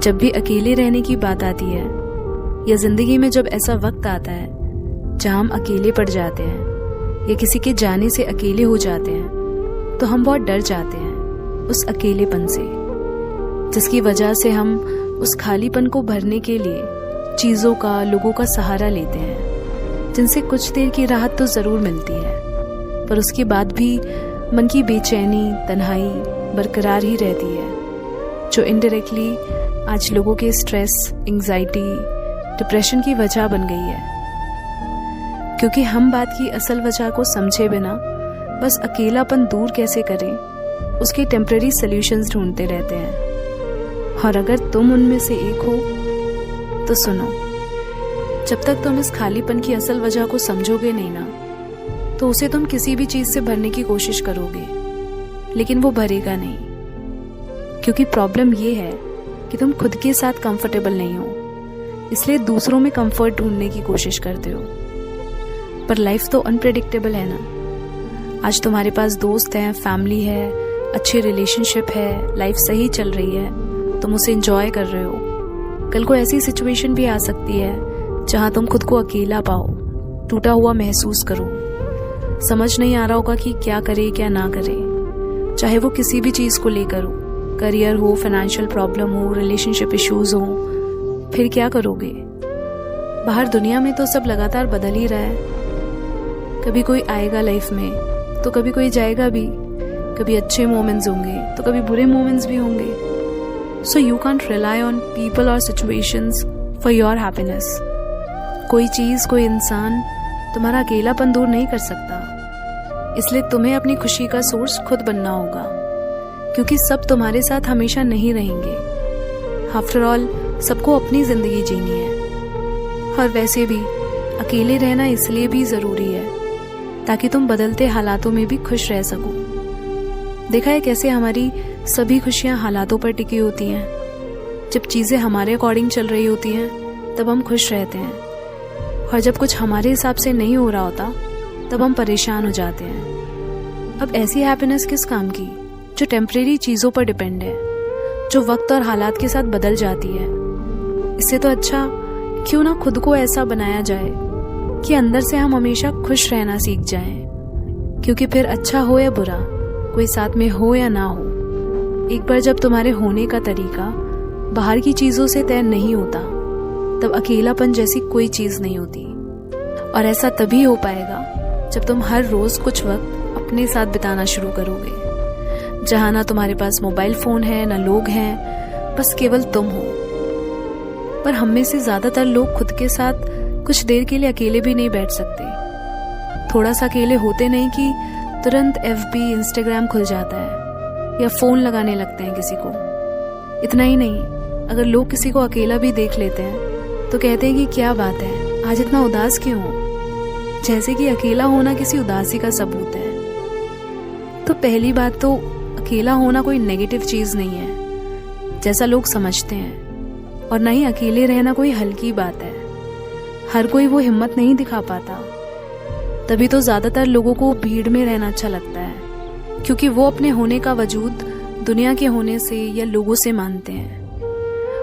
जब भी अकेले रहने की बात आती है या जिंदगी में जब ऐसा वक्त आता है जहां हम अकेले पड़ जाते हैं या किसी के जाने से अकेले हो जाते हैं, तो हम बहुत डर जाते हैं उस अकेलेपन से, जिसकी वजह से हम उस खालीपन को भरने के लिए चीज़ों का, लोगों का सहारा लेते हैं, जिनसे कुछ देर की राहत तो ज़रूर मिलती है, पर उसके बाद भी मन की बेचैनी, तन्हाई बरकरार ही रहती है, जो इनडायरेक्टली आज लोगों के स्ट्रेस, एंजाइटी, डिप्रेशन की वजह बन गई है। क्योंकि हम बात की असल वजह को समझे बिना बस अकेलापन दूर कैसे करें, उसके टेम्परेरी सॉल्यूशंस ढूंढते रहते हैं। और अगर तुम उनमें से एक हो तो सुनो, जब तक तुम इस खालीपन की असल वजह को समझोगे नहीं ना, तो उसे तुम किसी भी चीज़ से भरने की कोशिश करोगे, लेकिन वो भरेगा नहीं। क्योंकि प्रॉब्लम ये है कि तुम खुद के साथ कंफर्टेबल नहीं हो, इसलिए दूसरों में कंफर्ट ढूंढने की कोशिश करते हो। पर लाइफ तो अनप्रेडिक्टेबल है ना। आज तुम्हारे पास दोस्त हैं, फैमिली है, अच्छी रिलेशनशिप है, लाइफ सही चल रही है, तुम उसे एंजॉय कर रहे हो। कल को ऐसी सिचुएशन भी आ सकती है जहां तुम खुद को अकेला पाओ, टूटा हुआ महसूस करो, समझ नहीं आ रहा होगा कि क्या करे क्या ना करे, चाहे वो किसी भी चीज़ को लेकर हो, करियर हो, फाइनेंशियल प्रॉब्लम हो, रिलेशनशिप इश्यूज हो। फिर क्या करोगे? बाहर दुनिया में तो सब लगातार बदल ही रहा है। कभी कोई आएगा लाइफ में तो कभी कोई जाएगा भी, कभी अच्छे मोमेंट्स होंगे तो कभी बुरे मोमेंट्स भी होंगे। So you can't rely on people और सिचुएशंस फॉर योर हैप्पीनेस। कोई चीज़, कोई इंसान तुम्हारा अकेलापन दूर नहीं कर सकता, इसलिए तुम्हें अपनी खुशी का सोर्स खुद बनना होगा, क्योंकि सब तुम्हारे साथ हमेशा नहीं रहेंगे। आफ्टर ऑल सबको अपनी ज़िंदगी जीनी है। और वैसे भी अकेले रहना इसलिए भी ज़रूरी है ताकि तुम बदलते हालातों में भी खुश रह सको। देखा है कैसे हमारी सभी खुशियाँ हालातों पर टिकी होती हैं। जब चीज़ें हमारे अकॉर्डिंग चल रही होती हैं तब हम खुश रहते हैं, और जब कुछ हमारे हिसाब से नहीं हो रहा होता तब हम परेशान हो जाते हैं। अब ऐसी हैप्पीनेस किस काम की जो टेम्परेरी चीज़ों पर डिपेंड है, जो वक्त और हालात के साथ बदल जाती है। इससे तो अच्छा क्यों ना खुद को ऐसा बनाया जाए कि अंदर से हम हमेशा खुश रहना सीख जाएं। क्योंकि फिर अच्छा हो या बुरा, कोई साथ में हो या ना हो, एक बार जब तुम्हारे होने का तरीका बाहर की चीज़ों से तय नहीं होता, तब अकेलापन जैसी कोई चीज़ नहीं होती। और ऐसा तभी हो पाएगा जब तुम हर रोज़ कुछ वक्त अपने साथ बिताना शुरू करोगे, जहाँ ना तुम्हारे पास मोबाइल फ़ोन है, ना लोग हैं, बस केवल तुम हो। पर हम में से ज़्यादातर लोग खुद के साथ कुछ देर के लिए अकेले भी नहीं बैठ सकते। थोड़ा सा अकेले होते नहीं कि तुरंत FB, इंस्टाग्राम खुल जाता है या फ़ोन लगाने लगते हैं किसी को। इतना ही नहीं, अगर लोग किसी को अकेला भी देख लेते हैं तो कहते हैं कि क्या बात है, आज इतना उदास क्यों हो, जैसे कि अकेला होना किसी उदासी का सबूत है। तो पहली बात तो अकेला होना कोई नेगेटिव चीज़ नहीं है जैसा लोग समझते हैं, और न ही अकेले रहना कोई हल्की बात है। हर कोई वो हिम्मत नहीं दिखा पाता, तभी तो ज़्यादातर लोगों को भीड़ में रहना अच्छा लगता है, क्योंकि वो अपने होने का वजूद दुनिया के होने से या लोगों से मानते हैं।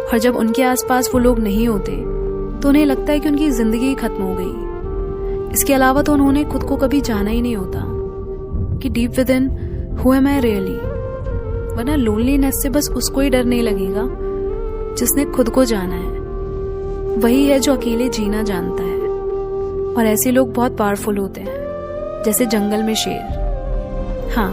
और जब उनके आसपास वो लोग नहीं होते तो उन्हें लगता है कि उनकी ज़िंदगी खत्म हो गई। इसके अलावा तो उन्होंने खुद को कभी जाना ही नहीं होता कि deep with in who am I really. वरना लोनलीनेस से बस उसको ही डर नहीं लगेगा जिसने खुद को जाना है। वही है जो अकेले जीना जानता है। और ऐसे लोग बहुत पावरफुल होते हैं, जैसे जंगल में शेर। हाँ,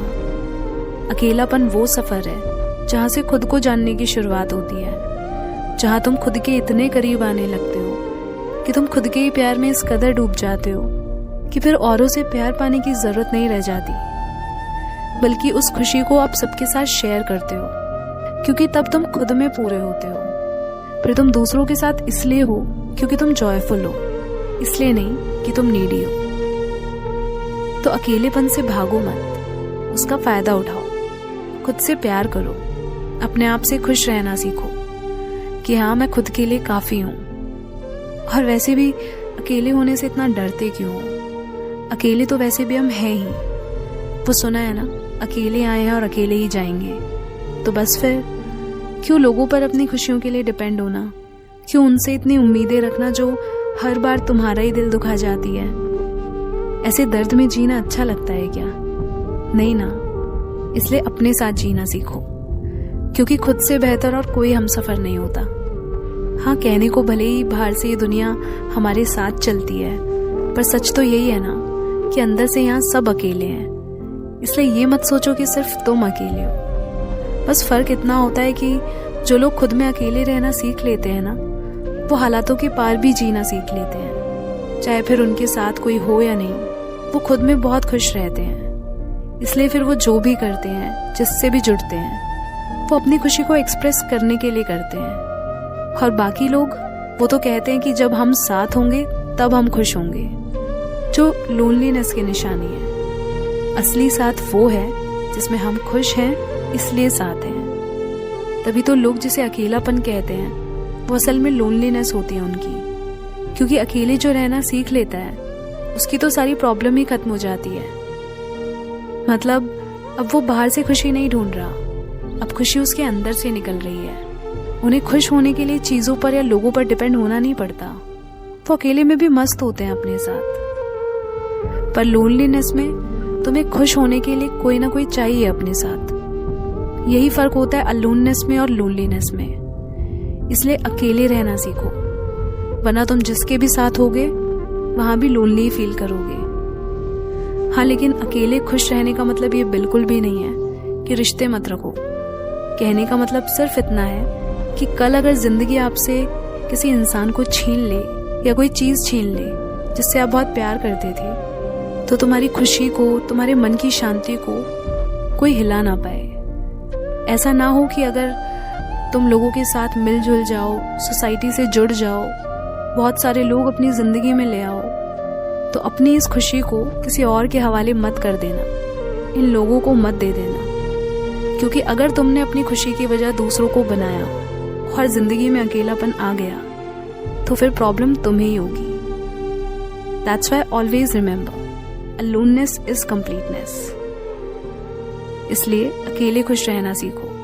अकेलापन वो सफ़र है जहाँ से खुद को जानने की शुरुआत होती है, जहाँ तुम खुद के इतने करीब आने लगते हो कि तुम खुद के ही प्यार में इस कदर डूब जाते हो कि फिर औरों से प्यार पाने की ज़रूरत नहीं रह जाती, बल्कि उस खुशी को आप सबके साथ शेयर करते हो, क्योंकि तब तुम खुद में पूरे होते हो। फिर तुम दूसरों के साथ इसलिए हो क्योंकि तुम जॉयफुल हो, इसलिए नहीं कि तुम नीडी हो। तो अकेलेपन से भागो मत, उसका फ़ायदा उठाओ, खुद से प्यार करो, अपने आप से खुश रहना सीखो कि हाँ, मैं खुद के लिए काफ़ी हूँ। और वैसे भी अकेले होने से इतना डरते क्यों हो? अकेले तो वैसे भी हम हैं ही। वो सुना है ना, अकेले आए हैं और अकेले ही जाएंगे। तो बस फिर क्यों लोगों पर अपनी खुशियों के लिए डिपेंड होना? क्यों उनसे इतनी उम्मीदें रखना जो हर बार तुम्हारा ही दिल दुखा जाती है? ऐसे दर्द में जीना अच्छा लगता है क्या? नहीं ना। इसलिए अपने साथ जीना सीखो, क्योंकि खुद से बेहतर और कोई हमसफर नहीं होता। हाँ, कहने को भले ही बाहर से ये दुनिया हमारे साथ चलती है, पर सच तो यही है ना कि अंदर से यहाँ सब अकेले हैं। इसलिए ये मत सोचो कि सिर्फ तुम अकेले हो। बस फर्क इतना होता है कि जो लोग खुद में अकेले रहना सीख लेते हैं ना, वो हालातों के पार भी जीना सीख लेते हैं। चाहे फिर उनके साथ कोई हो या नहीं, वो खुद में बहुत खुश रहते हैं। इसलिए फिर वो जो भी करते हैं, जिससे भी जुड़ते हैं, वो अपनी खुशी को एक्सप्रेस करने के लिए करते हैं। और बाकी लोग वो तो कहते हैं कि जब हम साथ होंगे तब हम खुश होंगे, जो लोनलीनेस की निशानी है। असली साथ वो है जिसमें हम खुश हैं, इसलिए साथ हैं। तभी तो लोग जिसे अकेलापन कहते हैं, वो असल में लोनलीनेस होती है उनकी। क्योंकि अकेले जो रहना सीख लेता है, उसकी तो सारी प्रॉब्लम ही खत्म हो जाती है। मतलब अब वो बाहर से खुशी नहीं ढूंढ रहा, अब खुशी उसके अंदर से निकल रही है। उन्हें खुश होने के लिए चीज़ों पर या लोगों पर डिपेंड होना नहीं पड़ता। वो अकेले में भी मस्त होते हैं अपने साथ। पर लोनलीनेस में तुम्हें खुश होने के लिए कोई ना कोई चाहिए अपने साथ। यही फर्क होता है अलोननेस में और लोनलीनेस में। इसलिए अकेले रहना सीखो, वरना तुम जिसके भी साथ होगे वहां भी लोनली फील करोगे। हाँ, लेकिन अकेले खुश रहने का मतलब ये बिल्कुल भी नहीं है कि रिश्ते मत रखो। कहने का मतलब सिर्फ इतना है कि कल अगर जिंदगी आपसे किसी इंसान को छीन ले या कोई चीज छीन ले जिससे आप बहुत प्यार करते थे, तो तुम्हारी खुशी को, तुम्हारे मन की शांति को कोई हिला ना पाए। ऐसा ना हो कि अगर तुम लोगों के साथ मिलजुल जाओ, सोसाइटी से जुड़ जाओ, बहुत सारे लोग अपनी जिंदगी में ले आओ, तो अपनी इस खुशी को किसी और के हवाले मत कर देना, इन लोगों को मत दे देना। क्योंकि अगर तुमने अपनी खुशी की वजह दूसरों को बनाया और जिंदगी में अकेलापन आ गया, तो फिर प्रॉब्लम तुम्हें ही होगी। That's why always remember, aloneness is completeness। इसलिए अकेले खुश रहना सीखो।